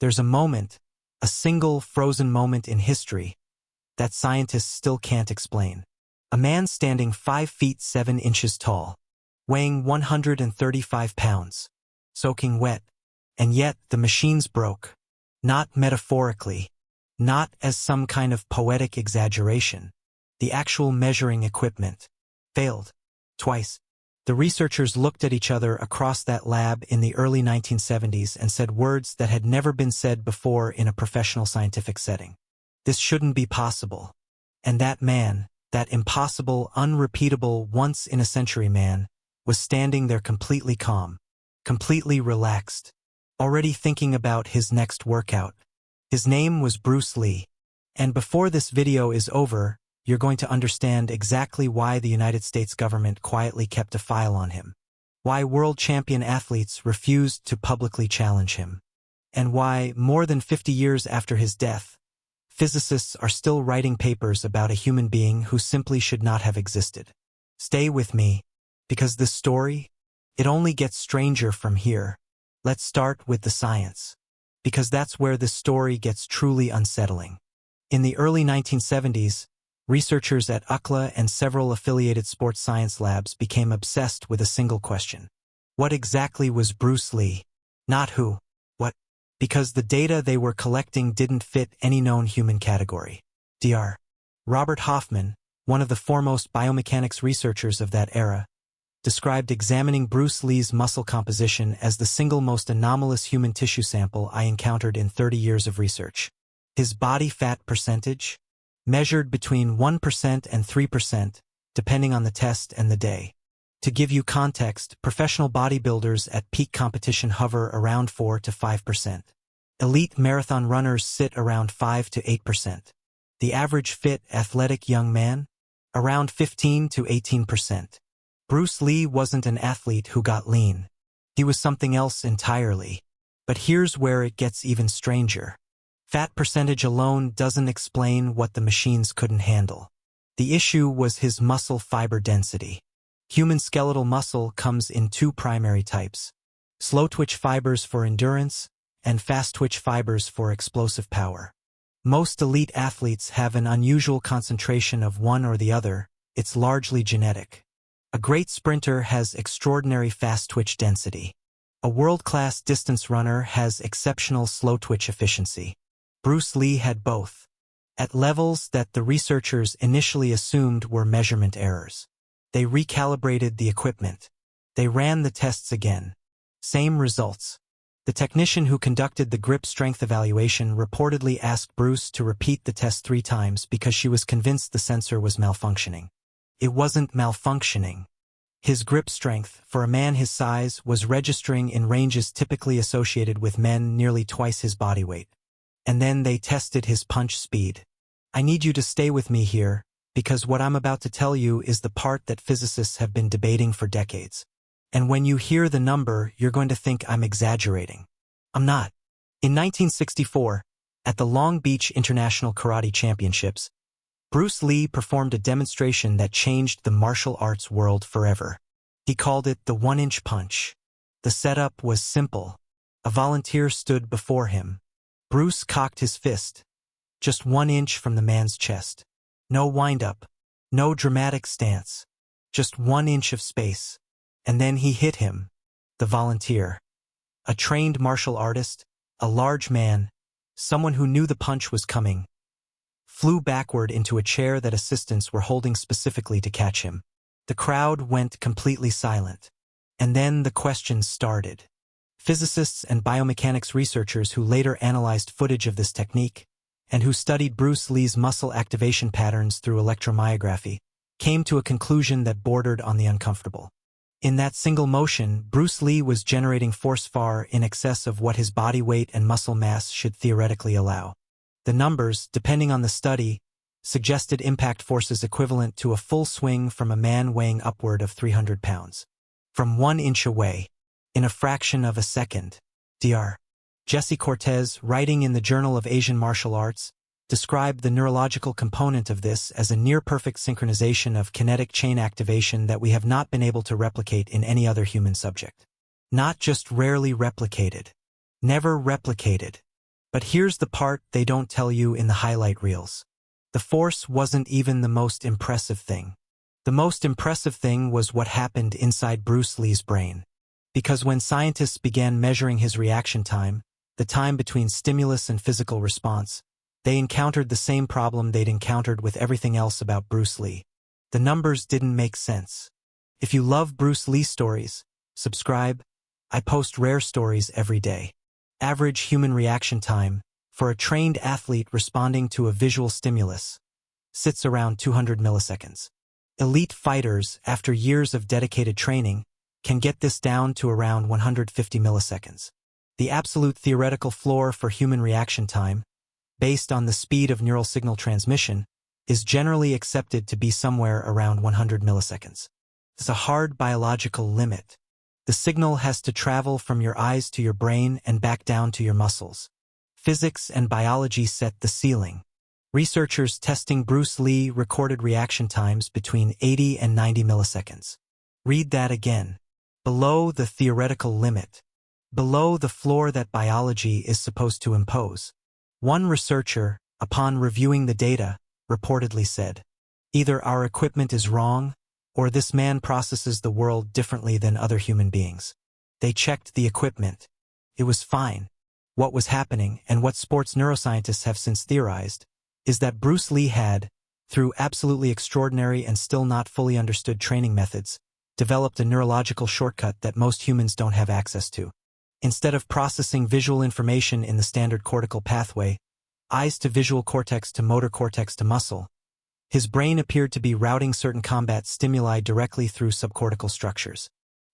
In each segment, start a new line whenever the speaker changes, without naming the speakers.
There's a moment, a single frozen moment in history, that scientists still can't explain. A man standing 5 feet 7 inches tall, weighing 135 pounds, soaking wet, and yet the machines broke. Not metaphorically, not as some kind of poetic exaggeration. The actual measuring equipment failed. Twice. The researchers looked at each other across that lab in the early 1970s and said words that had never been said before in a professional scientific setting. This shouldn't be possible. And that man, that impossible, unrepeatable, once-in-a-century man, was standing there completely calm, completely relaxed, already thinking about his next workout. His name was Bruce Lee. And before this video is over, you're going to understand exactly why the United States government quietly kept a file on him, why world champion athletes refused to publicly challenge him, and why, more than 50 years after his death, physicists are still writing papers about a human being who simply should not have existed. Stay with me, because this story, it only gets stranger from here. Let's start with the science, because that's where this story gets truly unsettling. In the early 1970s, researchers at UCLA and several affiliated sports science labs became obsessed with a single question. What exactly was Bruce Lee? Not who, what? Because the data they were collecting didn't fit any known human category. Dr. Robert Hoffman, one of the foremost biomechanics researchers of that era, described examining Bruce Lee's muscle composition as the single most anomalous human tissue sample I encountered in 30 years of research. His body fat percentage, measured between 1% and 3%, depending on the test and the day. To give you context, professional bodybuilders at peak competition hover around 4 to 5%. Elite marathon runners sit around 5 to 8%. The average fit, athletic young man? Around 15 to 18%. Bruce Lee wasn't an athlete who got lean. He was something else entirely. But here's where it gets even stranger. Fat percentage alone doesn't explain what the machines couldn't handle. The issue was his muscle fiber density. Human skeletal muscle comes in 2 primary types: slow-twitch fibers for endurance and fast-twitch fibers for explosive power. Most elite athletes have an unusual concentration of one or the other. It's largely genetic. A great sprinter has extraordinary fast-twitch density. A world-class distance runner has exceptional slow-twitch efficiency. Bruce Lee had both, at levels that the researchers initially assumed were measurement errors. They recalibrated the equipment. They ran the tests again. Same results. The technician who conducted the grip strength evaluation reportedly asked Bruce to repeat the test 3 times because she was convinced the sensor was malfunctioning. It wasn't malfunctioning. His grip strength, for a man his size, was registering in ranges typically associated with men nearly twice his body weight. And then they tested his punch speed. I need you to stay with me here, because what I'm about to tell you is the part that physicists have been debating for decades. And when you hear the number, you're going to think I'm exaggerating. I'm not. In 1964, at the Long Beach International Karate Championships, Bruce Lee performed a demonstration that changed the martial arts world forever. He called it the 1-inch punch. The setup was simple. A volunteer stood before him. Bruce cocked his fist, just 1 inch from the man's chest. No wind-up, no dramatic stance, just 1 inch of space. And then he hit him, the volunteer. A trained martial artist, a large man, someone who knew the punch was coming, flew backward into a chair that assistants were holding specifically to catch him. The crowd went completely silent. And then the questions started. Physicists and biomechanics researchers who later analyzed footage of this technique, and who studied Bruce Lee's muscle activation patterns through electromyography, came to a conclusion that bordered on the uncomfortable. In that single motion, Bruce Lee was generating force far in excess of what his body weight and muscle mass should theoretically allow. The numbers, depending on the study, suggested impact forces equivalent to a full swing from a man weighing upward of 300 pounds. From 1 inch away, in a fraction of a second. Dr. Jesse Cortez, writing in the Journal of Asian Martial Arts, described the neurological component of this as a near-perfect synchronization of kinetic chain activation that we have not been able to replicate in any other human subject. Not just rarely replicated. Never replicated. But here's the part they don't tell you in the highlight reels. The force wasn't even the most impressive thing. The most impressive thing was what happened inside Bruce Lee's brain. Because when scientists began measuring his reaction time, the time between stimulus and physical response, they encountered the same problem they'd encountered with everything else about Bruce Lee. The numbers didn't make sense. If you love Bruce Lee stories, subscribe. I post rare stories every day. Average human reaction time, for a trained athlete responding to a visual stimulus, sits around 200 milliseconds. Elite fighters, after years of dedicated training, can get this down to around 150 milliseconds. The absolute theoretical floor for human reaction time, based on the speed of neural signal transmission, is generally accepted to be somewhere around 100 milliseconds. It's a hard biological limit. The signal has to travel from your eyes to your brain and back down to your muscles. Physics and biology set the ceiling. Researchers testing Bruce Lee recorded reaction times between 80 and 90 milliseconds. Read that again. Below the theoretical limit. Below the floor that biology is supposed to impose. One researcher, upon reviewing the data, reportedly said, "Either our equipment is wrong, or this man processes the world differently than other human beings." They checked the equipment. It was fine. What was happening, and what sports neuroscientists have since theorized, is that Bruce Lee had, through absolutely extraordinary and still not fully understood training methods, developed a neurological shortcut that most humans don't have access to. Instead of processing visual information in the standard cortical pathway, eyes to visual cortex to motor cortex to muscle, his brain appeared to be routing certain combat stimuli directly through subcortical structures,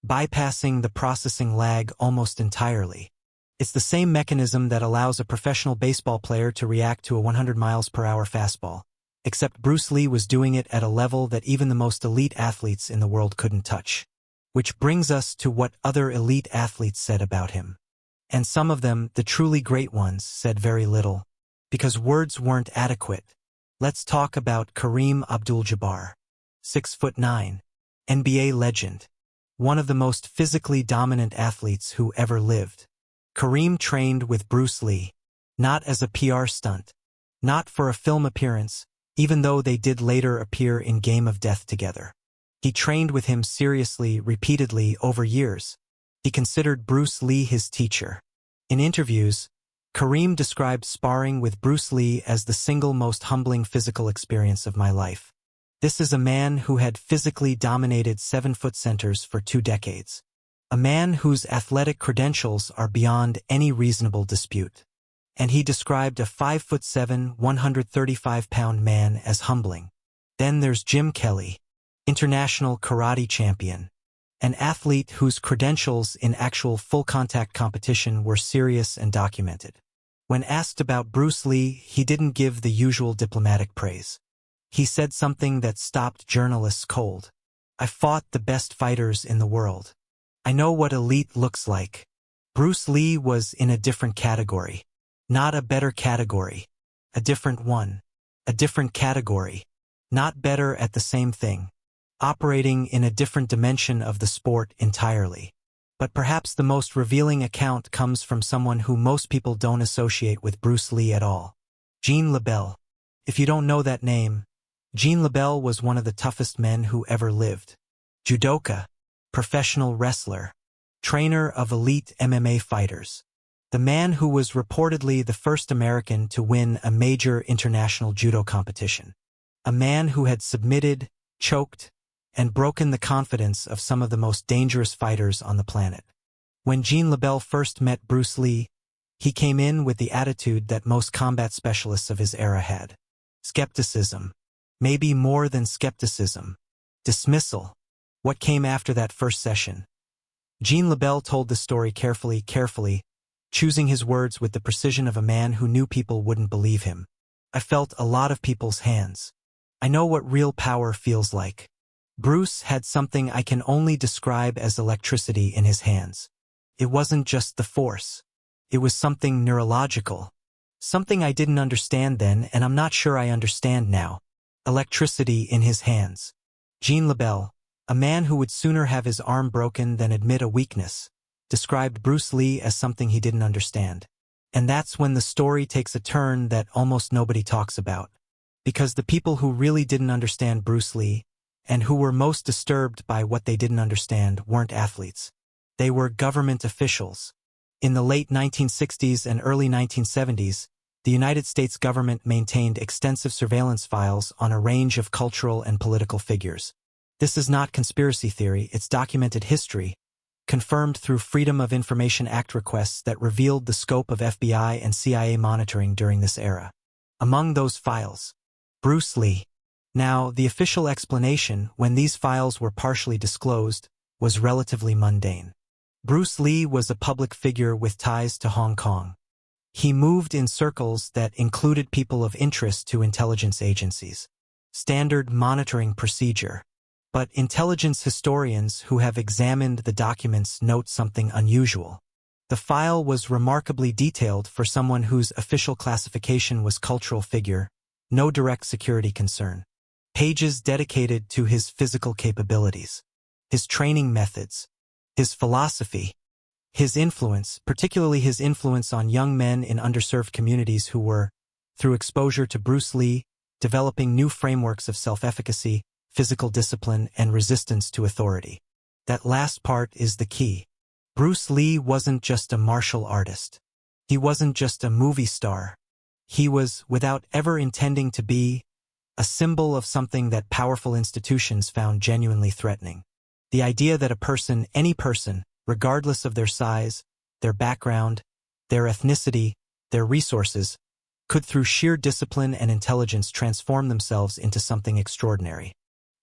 bypassing the processing lag almost entirely. It's the same mechanism that allows a professional baseball player to react to a 100 miles per hour fastball, except Bruce Lee was doing it at a level that even the most elite athletes in the world couldn't touch. Which brings us to what other elite athletes said about him. And some of them, the truly great ones, said very little, because words weren't adequate. Let's talk about Kareem Abdul-Jabbar. 6'9", NBA legend. One of the most physically dominant athletes who ever lived. Kareem trained with Bruce Lee, not as a PR stunt, not for a film appearance, even though they did later appear in Game of Death together. He trained with him seriously, repeatedly, over years. He considered Bruce Lee his teacher. In interviews, Kareem described sparring with Bruce Lee as the single most humbling physical experience of my life. This is a man who had physically dominated 7-foot centers for 2 decades. A man whose athletic credentials are beyond any reasonable dispute. And he described a 5'7", 135-pound man as humbling. Then there's Jim Kelly, international karate champion, an athlete whose credentials in actual full-contact competition were serious and documented. When asked about Bruce Lee, he didn't give the usual diplomatic praise. He said something that stopped journalists cold. "I fought the best fighters in the world. I know what elite looks like. Bruce Lee was in a different category. Not a better category. A different one. A different category. Not better at the same thing. Operating in a different dimension of the sport entirely." But perhaps the most revealing account comes from someone who most people don't associate with Bruce Lee at all. Gene LeBell. If you don't know that name, Gene LeBell was one of the toughest men who ever lived. Judoka, professional wrestler, trainer of elite MMA fighters. The man who was reportedly the first American to win a major international judo competition. A man who had submitted, choked, and broken the confidence of some of the most dangerous fighters on the planet. When Gene LeBell first met Bruce Lee, he came in with the attitude that most combat specialists of his era had. Skepticism. Maybe more than skepticism. Dismissal. What came after that first session? Gene LeBell told the story carefully, choosing his words with the precision of a man who knew people wouldn't believe him. "I felt a lot of people's hands. I know what real power feels like. Bruce had something I can only describe as electricity in his hands. It wasn't just the force. It was something neurological. Something I didn't understand then, and I'm not sure I understand now. Electricity in his hands." Gene LeBell, a man who would sooner have his arm broken than admit a weakness, described Bruce Lee as something he didn't understand. And that's when the story takes a turn that almost nobody talks about. Because the people who really didn't understand Bruce Lee, and who were most disturbed by what they didn't understand, weren't athletes. They were government officials. In the late 1960s and early 1970s, the United States government maintained extensive surveillance files on a range of cultural and political figures. This is not conspiracy theory, it's documented history, confirmed through Freedom of Information Act requests that revealed the scope of FBI and CIA monitoring during this era. Among those files, Bruce Lee. Now, the official explanation, when these files were partially disclosed, was relatively mundane. Bruce Lee was a public figure with ties to Hong Kong. He moved in circles that included people of interest to intelligence agencies. Standard monitoring procedure. But intelligence historians who have examined the documents note something unusual. The file was remarkably detailed for someone whose official classification was cultural figure, no direct security concern. Pages dedicated to his physical capabilities, his training methods, his philosophy, his influence, particularly his influence on young men in underserved communities who were, through exposure to Bruce Lee, developing new frameworks of self-efficacy, physical discipline, and resistance to authority. That last part is the key. Bruce Lee wasn't just a martial artist. He wasn't just a movie star. He was, without ever intending to be, a symbol of something that powerful institutions found genuinely threatening. The idea that a person, any person, regardless of their size, their background, their ethnicity, their resources, could through sheer discipline and intelligence transform themselves into something extraordinary.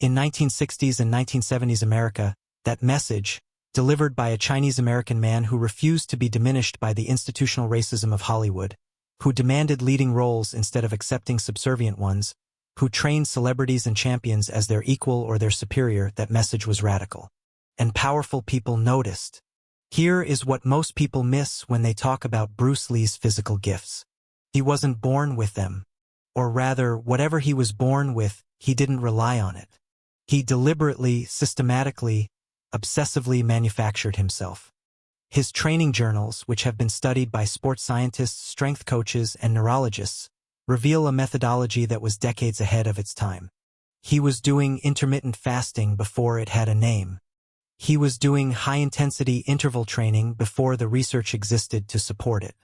In 1960s and 1970s America, that message, delivered by a Chinese-American man who refused to be diminished by the institutional racism of Hollywood, who demanded leading roles instead of accepting subservient ones, who trained celebrities and champions as their equal or their superior, that message was radical. And powerful people noticed. Here is what most people miss when they talk about Bruce Lee's physical gifts. He wasn't born with them. Or rather, whatever he was born with, he didn't rely on it. He deliberately, systematically, obsessively manufactured himself. His training journals, which have been studied by sports scientists, strength coaches, and neurologists, reveal a methodology that was decades ahead of its time. He was doing intermittent fasting before it had a name. He was doing high-intensity interval training before the research existed to support it.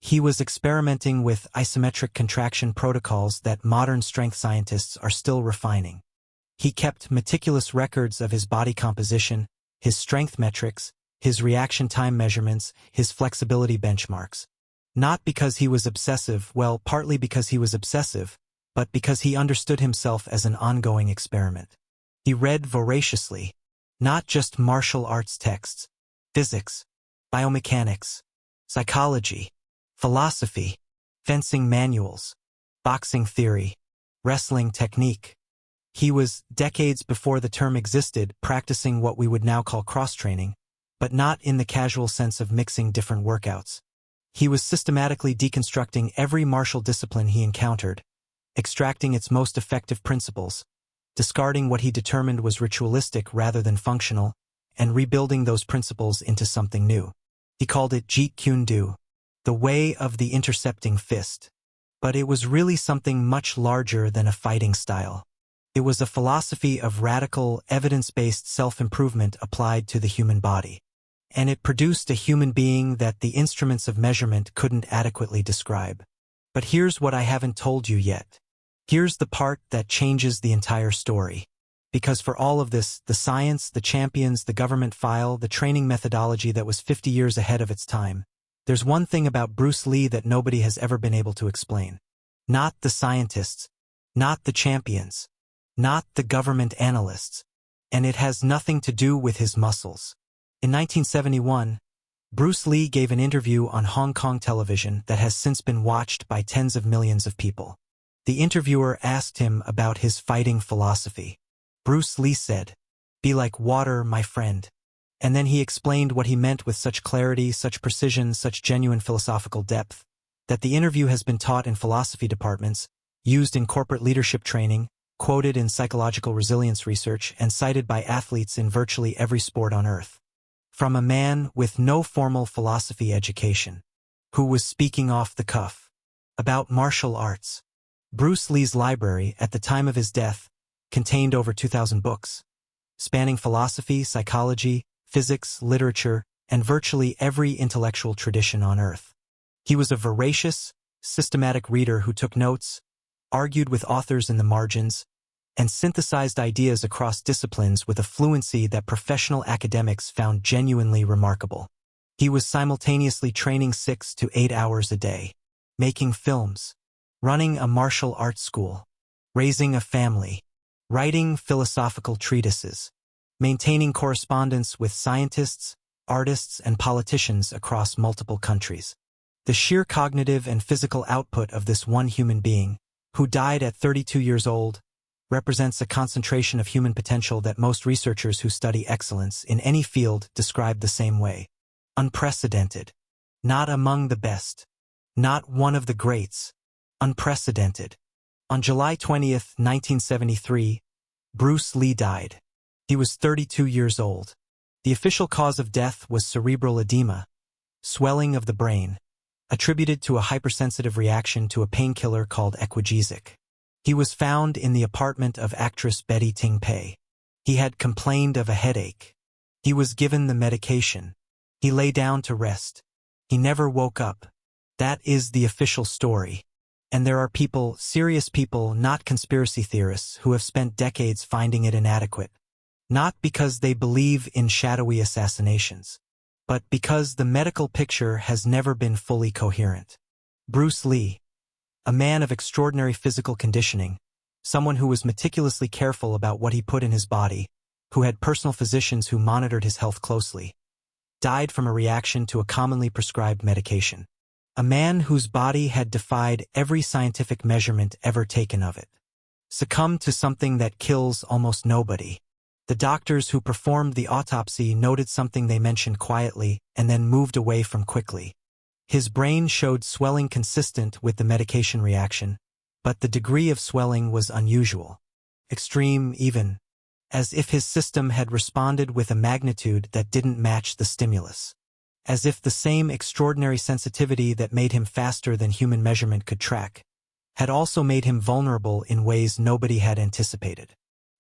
He was experimenting with isometric contraction protocols that modern strength scientists are still refining. He kept meticulous records of his body composition, his strength metrics, his reaction time measurements, his flexibility benchmarks. Not because he was obsessive, well, partly because he was obsessive, but because he understood himself as an ongoing experiment. He read voraciously, not just martial arts texts, physics, biomechanics, psychology, philosophy, fencing manuals, boxing theory, wrestling technique. He was, decades before the term existed, practicing what we would now call cross-training, but not in the casual sense of mixing different workouts. He was systematically deconstructing every martial discipline he encountered, extracting its most effective principles, discarding what he determined was ritualistic rather than functional, and rebuilding those principles into something new. He called it Jeet Kune Do, the way of the intercepting fist. But it was really something much larger than a fighting style. It was a philosophy of radical, evidence-based self-improvement applied to the human body. And it produced a human being that the instruments of measurement couldn't adequately describe. But here's what I haven't told you yet. Here's the part that changes the entire story. Because for all of this, the science, the champions, the government file, the training methodology that was 50 years ahead of its time, there's one thing about Bruce Lee that nobody has ever been able to explain. Not the scientists, not the champions, not the government analysts. And it has nothing to do with his muscles. In 1971, Bruce Lee gave an interview on Hong Kong television that has since been watched by tens of millions of people. The interviewer asked him about his fighting philosophy. Bruce Lee said, "Be like water, my friend." And then he explained what he meant with such clarity, such precision, such genuine philosophical depth, that the interview has been taught in philosophy departments, used in corporate leadership training, quoted in psychological resilience research, and cited by athletes in virtually every sport on earth. From a man with no formal philosophy education. who was speaking off the cuff about martial arts. Bruce Lee's library, at the time of his death, contained over 2,000 books, spanning philosophy, psychology, physics, literature, and virtually every intellectual tradition on Earth. He was a voracious, systematic reader who took notes, argued with authors in the margins, and synthesized ideas across disciplines with a fluency that professional academics found genuinely remarkable. He was simultaneously training 6 to 8 hours a day, making films, running a martial arts school, raising a family, writing philosophical treatises, maintaining correspondence with scientists, artists, and politicians across multiple countries. The sheer cognitive and physical output of this one human being, who died at 32 years old, represents a concentration of human potential that most researchers who study excellence in any field describe the same way. Unprecedented. Not among the best. Not one of the greats. Unprecedented. On July 20th, 1973, Bruce Lee died. He was 32 years old. The official cause of death was cerebral edema, swelling of the brain, attributed to a hypersensitive reaction to a painkiller called Equagesic. He was found in the apartment of actress Betty Ting Pei. He had complained of a headache. He was given the medication. He lay down to rest. He never woke up. That is the official story. And there are people, serious people, not conspiracy theorists, who have spent decades finding it inadequate. Not because they believe in shadowy assassinations, but because the medical picture has never been fully coherent. Bruce Lee, a man of extraordinary physical conditioning, someone who was meticulously careful about what he put in his body, who had personal physicians who monitored his health closely, died from a reaction to a commonly prescribed medication. A man whose body had defied every scientific measurement ever taken of it. Succumbed to something that kills almost nobody. The doctors who performed the autopsy noted something they mentioned quietly and then moved away from quickly. His brain showed swelling consistent with the medication reaction, but the degree of swelling was unusual. Extreme, even, as if his system had responded with a magnitude that didn't match the stimulus. As if the same extraordinary sensitivity that made him faster than human measurement could track had also made him vulnerable in ways nobody had anticipated.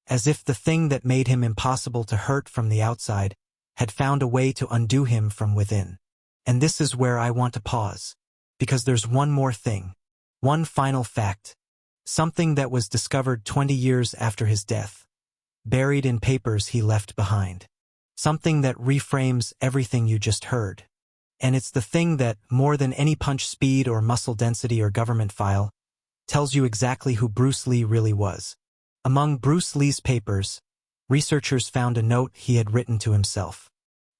As if the thing that made him impossible to hurt from the outside had found a way to undo him from within. And this is where I want to pause, because there's one more thing, one final fact, something that was discovered 20 years after his death, buried in papers he left behind. Something that reframes everything you just heard. And it's the thing that, more than any punch speed or muscle density or government file, tells you exactly who Bruce Lee really was. Among Bruce Lee's papers, researchers found a note he had written to himself.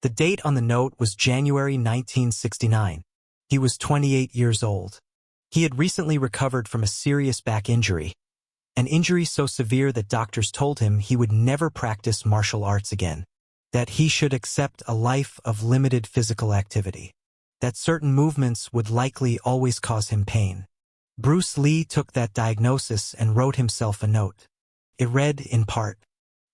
The date on the note was January 1969. He was 28 years old. He had recently recovered from a serious back injury, an injury so severe that doctors told him he would never practice martial arts again, that he should accept a life of limited physical activity, that certain movements would likely always cause him pain. Bruce Lee took that diagnosis and wrote himself a note. It read, in part,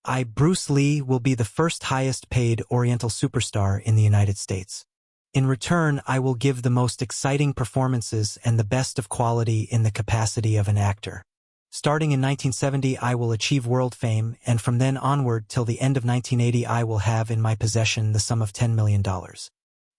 "I, Bruce Lee, will be the first highest-paid Oriental superstar in the United States. In return, I will give the most exciting performances and the best of quality in the capacity of an actor. Starting in 1970, I will achieve world fame, and from then onward till the end of 1980 I will have in my possession the sum of $10 million.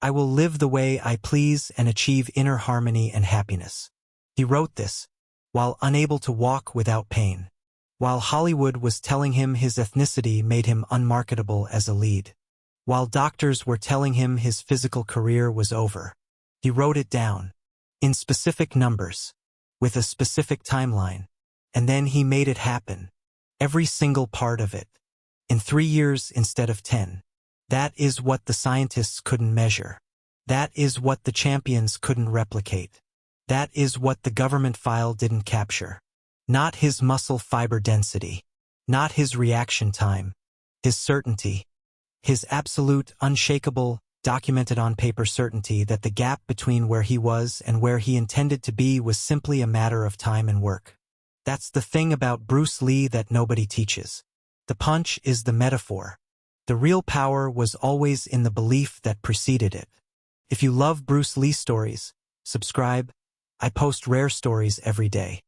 I will live the way I please and achieve inner harmony and happiness." He wrote this while unable to walk without pain, while Hollywood was telling him his ethnicity made him unmarketable as a lead, while doctors were telling him his physical career was over. He wrote it down, in specific numbers, with a specific timeline, and then he made it happen, every single part of it, in 3 years instead of 10. That is what the scientists couldn't measure. That is what the champions couldn't replicate. That is what the government file didn't capture. Not his muscle fiber density, not his reaction time, his certainty, his absolute, unshakable, documented on paper certainty that the gap between where he was and where he intended to be was simply a matter of time and work. That's the thing about Bruce Lee that nobody teaches. The punch is the metaphor. The real power was always in the belief that preceded it. If you love Bruce Lee stories, subscribe. I post rare stories every day.